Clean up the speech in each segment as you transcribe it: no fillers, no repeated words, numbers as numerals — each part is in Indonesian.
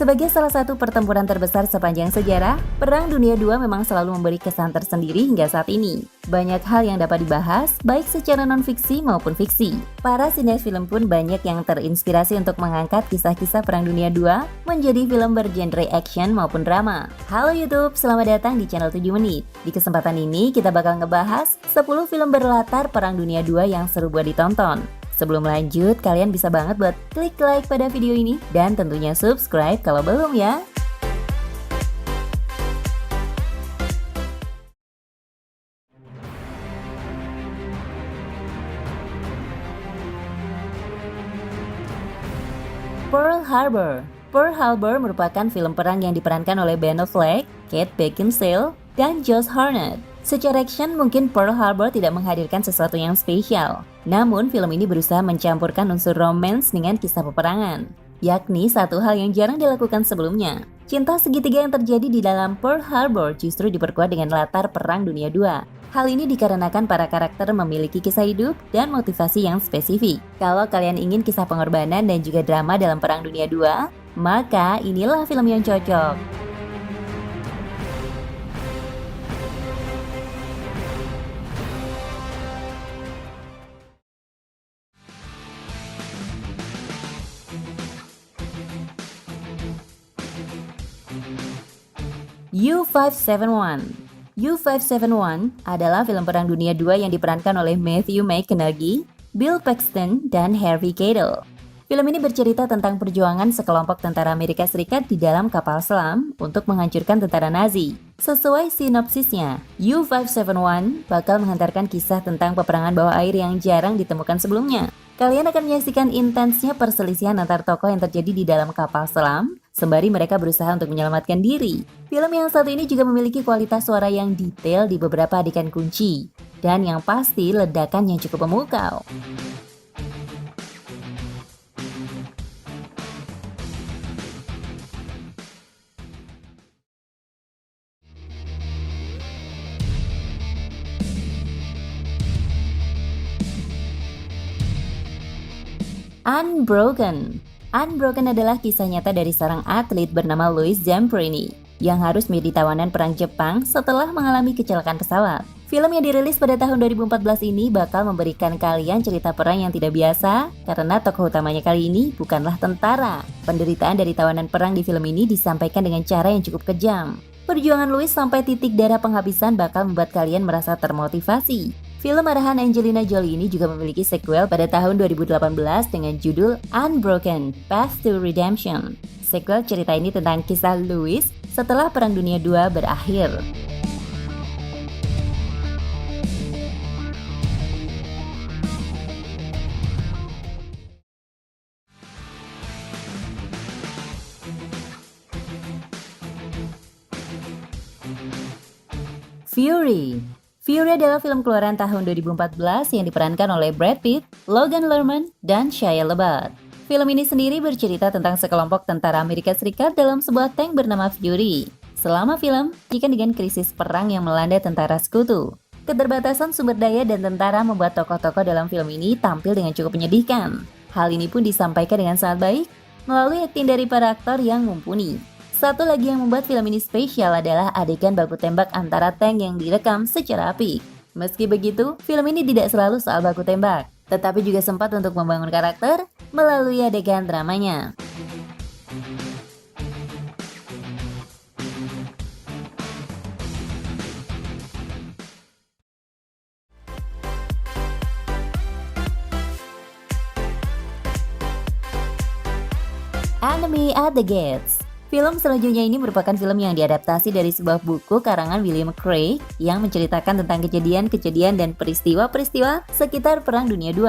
Sebagai salah satu pertempuran terbesar sepanjang sejarah, Perang Dunia II memang selalu memberi kesan tersendiri hingga saat ini. Banyak hal yang dapat dibahas, baik secara non-fiksi maupun fiksi. Para sineas film pun banyak yang terinspirasi untuk mengangkat kisah-kisah Perang Dunia II menjadi film bergenre action maupun drama. Halo YouTube, selamat datang di channel 7 Menit. Di kesempatan ini kita bakal ngebahas 10 film berlatar Perang Dunia II yang seru buat ditonton. Sebelum lanjut, kalian bisa banget buat klik like pada video ini dan tentunya subscribe kalau belum ya. Pearl Harbor. Pearl Harbor merupakan film perang yang diperankan oleh Ben Affleck, Kate Beckinsale, dan Josh Hartnett. Secara action, mungkin Pearl Harbor tidak menghadirkan sesuatu yang spesial. Namun, film ini berusaha mencampurkan unsur romance dengan kisah peperangan, yakni satu hal yang jarang dilakukan sebelumnya. Cinta segitiga yang terjadi di dalam Pearl Harbor justru diperkuat dengan latar Perang Dunia II. Hal ini dikarenakan para karakter memiliki kisah hidup dan motivasi yang spesifik. Kalau kalian ingin kisah pengorbanan dan juga drama dalam Perang Dunia II, maka inilah film yang cocok. U-571. U-571 adalah film Perang Dunia II yang diperankan oleh Matthew McConaughey, Bill Paxton, dan Harvey Keitel. Film ini bercerita tentang perjuangan sekelompok tentara Amerika Serikat di dalam kapal selam untuk menghancurkan tentara Nazi. Sesuai sinopsisnya, U-571 bakal menghantarkan kisah tentang peperangan bawah air yang jarang ditemukan sebelumnya. Kalian akan menyaksikan intensnya perselisihan antar tokoh yang terjadi di dalam kapal selam, sembari mereka berusaha untuk menyelamatkan diri. Film yang satu ini juga memiliki kualitas suara yang detail di beberapa adegan kunci, dan yang pasti ledakan yang cukup memukau. Unbroken. Unbroken adalah kisah nyata dari seorang atlet bernama Louis Zamperini yang harus menjadi tawanan perang Jepang setelah mengalami kecelakaan pesawat. Film yang dirilis pada tahun 2014 ini bakal memberikan kalian cerita perang yang tidak biasa karena tokoh utamanya kali ini bukanlah tentara. Penderitaan dari tawanan perang di film ini disampaikan dengan cara yang cukup kejam. Perjuangan Louis sampai titik darah penghabisan bakal membuat kalian merasa termotivasi. Film arahan Angelina Jolie ini juga memiliki sequel pada tahun 2018 dengan judul Unbroken: Path to Redemption. Sequel cerita ini tentang kisah Louis setelah Perang Dunia II berakhir. Fury. Fury adalah film keluaran tahun 2014 yang diperankan oleh Brad Pitt, Logan Lerman, dan Shia LaBeouf. Film ini sendiri bercerita tentang sekelompok tentara Amerika Serikat dalam sebuah tank bernama Fury. Selama film, jika dengan krisis perang yang melanda tentara sekutu. Keterbatasan sumber daya dan tentara membuat tokoh-tokoh dalam film ini tampil dengan cukup menyedihkan. Hal ini pun disampaikan dengan sangat baik melalui akting dari para aktor yang mumpuni. Satu lagi yang membuat film ini spesial adalah adegan baku tembak antara tank yang direkam secara apik. Meski begitu, film ini tidak selalu soal baku tembak, tetapi juga sempat untuk membangun karakter melalui adegan dramanya. Enemy at the Gates. Film selanjutnya ini merupakan film yang diadaptasi dari sebuah buku karangan William Craig yang menceritakan tentang kejadian-kejadian dan peristiwa-peristiwa sekitar Perang Dunia II.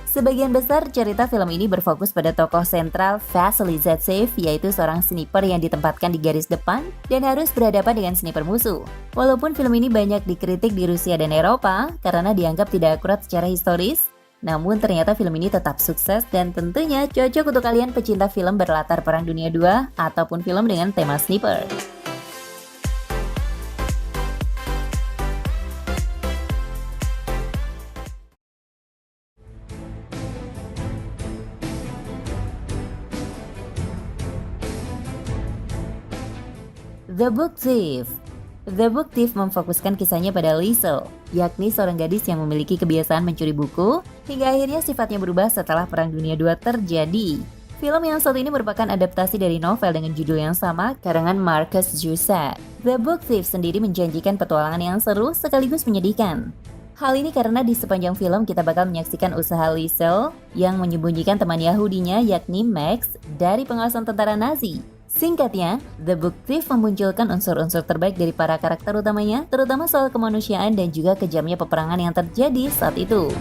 Sebagian besar cerita film ini berfokus pada tokoh sentral Vasily Zaitsev, yaitu seorang sniper yang ditempatkan di garis depan dan harus berhadapan dengan sniper musuh. Walaupun film ini banyak dikritik di Rusia dan Eropa karena dianggap tidak akurat secara historis, namun ternyata film ini tetap sukses dan tentunya cocok untuk kalian pecinta film berlatar Perang Dunia II ataupun film dengan tema sniper. The Book Thief. The Book Thief memfokuskan kisahnya pada Liesel, yakni seorang gadis yang memiliki kebiasaan mencuri buku, hingga akhirnya sifatnya berubah setelah Perang Dunia II terjadi. Film yang satu ini merupakan adaptasi dari novel dengan judul yang sama, karangan Marcus Jusek. The Book Thief sendiri menjanjikan petualangan yang seru sekaligus menyedihkan. Hal ini karena di sepanjang film kita bakal menyaksikan usaha Liesel yang menyembunyikan teman Yahudinya yakni Max dari pengawasan tentara Nazi. Singkatnya, The Book Thief memunculkan unsur-unsur terbaik dari para karakter utamanya, terutama soal kemanusiaan dan juga kejamnya peperangan yang terjadi saat itu.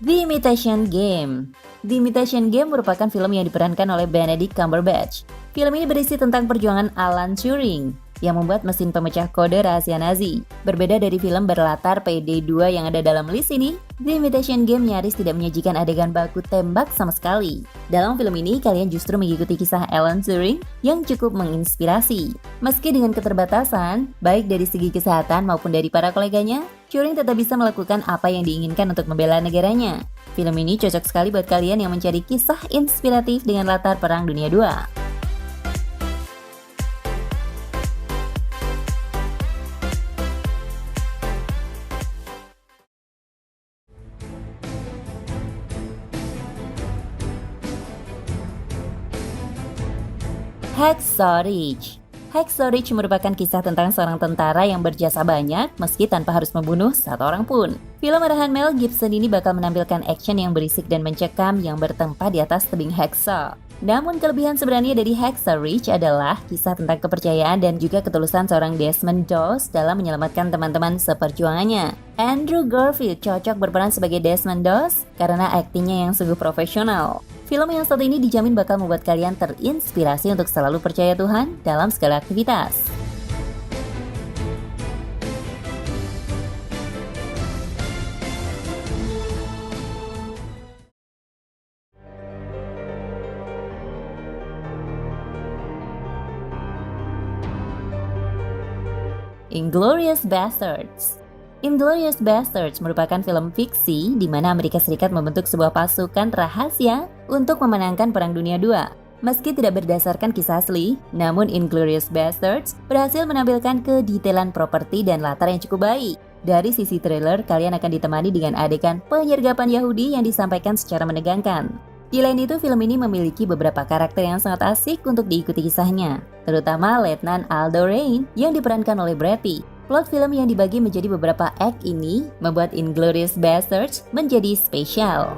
The Imitation Game. The Imitation Game merupakan film yang diperankan oleh Benedict Cumberbatch. Film ini berisi tentang perjuangan Alan Turing yang membuat mesin pemecah kode rahasia Nazi. Berbeda dari film berlatar PD2 yang ada dalam list ini, The Imitation Game nyaris tidak menyajikan adegan baku tembak sama sekali. Dalam film ini, kalian justru mengikuti kisah Alan Turing yang cukup menginspirasi. Meski dengan keterbatasan, baik dari segi kesehatan maupun dari para koleganya, Turing tetap bisa melakukan apa yang diinginkan untuk membela negaranya. Film ini cocok sekali buat kalian yang mencari kisah inspiratif dengan latar Perang Dunia II. Hacksaw Ridge. Hacksaw Ridge merupakan kisah tentang seorang tentara yang berjasa banyak meski tanpa harus membunuh satu orang pun. Film arahan Mel Gibson ini bakal menampilkan action yang berisik dan mencekam yang bertempat di atas tebing Hacksaw. Namun kelebihan sebenarnya dari Hacksaw Ridge adalah kisah tentang kepercayaan dan juga ketulusan seorang Desmond Doss dalam menyelamatkan teman-teman seperjuangannya. Andrew Garfield cocok berperan sebagai Desmond Doss karena aktingnya yang sungguh profesional. Film yang satu ini dijamin bakal membuat kalian terinspirasi untuk selalu percaya Tuhan dalam segala aktivitas. Inglourious Basterds. Inglourious Basterds merupakan film fiksi di mana Amerika Serikat membentuk sebuah pasukan rahasia untuk memenangkan Perang Dunia II. Meski tidak berdasarkan kisah asli, namun Inglourious Basterds berhasil menampilkan kedetailan properti dan latar yang cukup baik. Dari sisi trailer, kalian akan ditemani dengan adegan penyergapan Yahudi yang disampaikan secara menegangkan. Di lain itu, film ini memiliki beberapa karakter yang sangat asik untuk diikuti kisahnya, terutama Letnan Aldo Raine yang diperankan oleh Brad Pitt. Plot film yang dibagi menjadi beberapa act ini membuat Inglourious Basterds menjadi spesial.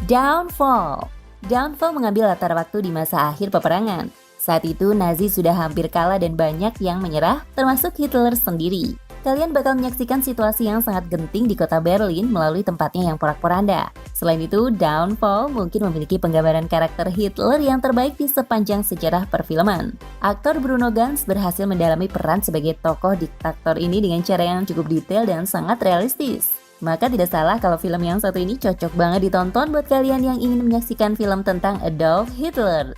Downfall. Downfall mengambil latar waktu di masa akhir peperangan. Saat itu Nazi sudah hampir kalah dan banyak yang menyerah, termasuk Hitler sendiri. Kalian bakal menyaksikan situasi yang sangat genting di kota Berlin melalui tempatnya yang porak-poranda. Selain itu, Downfall mungkin memiliki penggambaran karakter Hitler yang terbaik di sepanjang sejarah perfilman. Aktor Bruno Ganz berhasil mendalami peran sebagai tokoh diktator ini dengan cara yang cukup detail dan sangat realistis. Maka tidak salah kalau film yang satu ini cocok banget ditonton buat kalian yang ingin menyaksikan film tentang Adolf Hitler.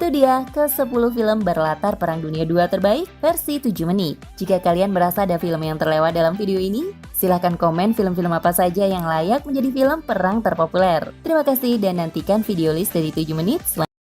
Itu dia ke-10 film berlatar Perang Dunia II terbaik versi 7 menit. Jika kalian merasa ada film yang terlewat dalam video ini, silahkan komen film-film apa saja yang layak menjadi film perang terpopuler. Terima kasih dan nantikan video list dari 7 menit selanjutnya.